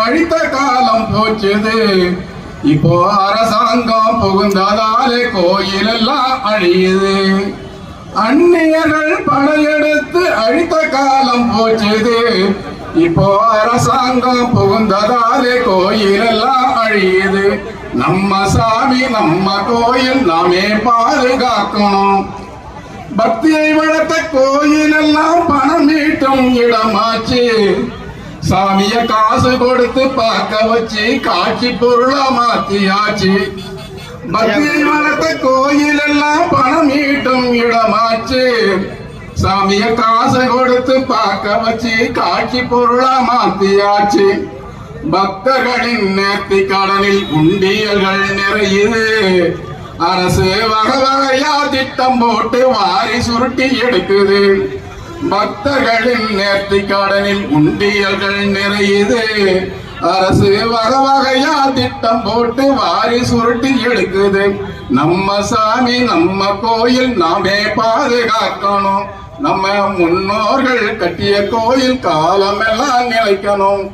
அழித்த காலம் போச்சுது. இப்போ அரசாங்கம் புகுந்ததாலே கோயில் எல்லாம் அழியுது. அந்நியர்கள் படையெடுத்து அழித்த காலம் போச்சுது. இப்போ அரசாங்கம் புகுந்ததாலே கோயில் எல்லாம் அழியுது. நம்ம சாமி நம்ம கோயில் நாமே பாதுகாக்கணும். பக்தியை வளர்த்த கோயில் எல்லாம் பணம் ஈட்டும் இடமாச்சு. சாமிய காசு கொடுத்து பார்க்க வச்சு காட்சி பொருளா மாத்தியாச்சு. பக்தியை வளர்த்த கோயில் எல்லாம் பணம் ஈட்டும் இடமாச்சு. சாமிய காசு கொடுத்து பார்க்க வச்சு காட்சி பொருளா மாத்தியாச்சு. பக்தர்களின் நேர்த்தி கடனில் உண்டியல்கள் நிறையுது. அரசு வகை வகையா திட்டம் போட்டு வாரி சுருட்டி எடுக்குது. பக்தர்களின் நேர்த்தி கடனில் உண்டியல்கள் நிறையுது. அரசு வகை வகையா திட்டம் போட்டு வாரி சுருட்டி எடுக்குது. நம்ம சாமி நம்ம கோயில் நாமே பாதுகாக்கணும். நம்ம முன்னோர்கள் கட்டிய கோயில் காலமெல்லாம் நிலைக்கணும்.